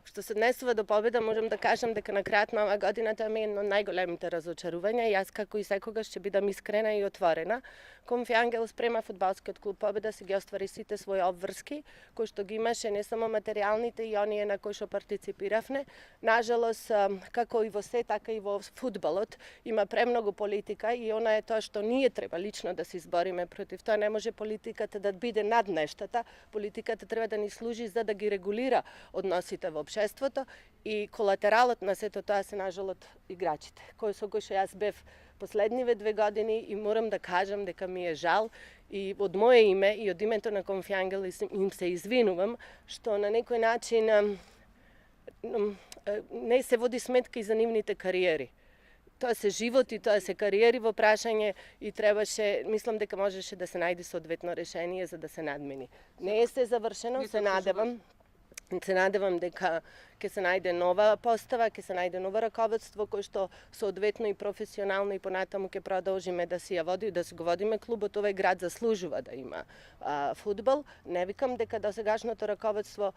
Што се однесува до победа, можам да кажам дека на крајот на оваа година тоа ми е едно од најголемите разочарувања. Јас како и секогаш ќе бидам искрена и отворена. Конфи-Ангел спрема фудбалскиот клуб Победа се ги оствари сите своји обврски, кои што ги имаше не само материјалните и оние на кои што партиципиравме. Нажалост, како и во се, така и во фудбалот, има премногу политика и она е тоа што ние треба лично да се избориме против тоа. Не може политиката да биде над нештата. Политиката треба да ни служи за да ги регулира односите во општеството и колатералот на сето тоа се нажалост играчите, кои со кои што јас бев последниве 2 години и морам да кажам дека ми е жал и од мое име и од името на Конфи-Ангел им се извинувам што на некој начин не се води сметка и за нивните кариери. Тоа се животи, тоа се кариери во прашање и требаше, мислам дека можеше да се најде соодветно решение за да се надмени. Не е се завршено, се надевам дека ќе се најде нова постава, ќе се најде ново раководство кој што соодветно и професионално и понатаму ќе продолжиме да си ја води, да си го водиме клубот. Овој град заслужува да има фудбал. Не викам дека досегашното раководство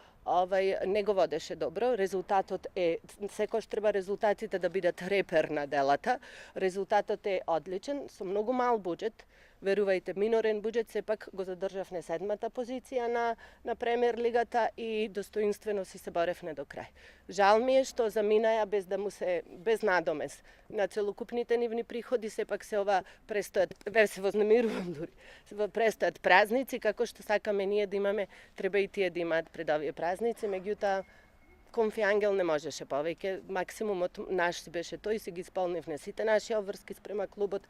не го водеше добро. Резултатот е секојаш треба резултатите да бидат репер на делата. Резултатот е одличен со многу мал буџет. Верувајте, минорен буџет, сепак го задржавме 7-та позиција на премиер лигата и достоинствено си се боревме до крај. Жал ми е што заминаја без надомес на целокупните нивни приходи, сепак се ова престојат, се вознемирувам дури, престојат празници, како што сакаме ние да имаме, треба и тие да имаат пред овие празници, меѓутоа Конфи-Ангел не можеше повеќе, максимумот наш си беше тој, си ги исполнивме сите наши обврски спрема клубот,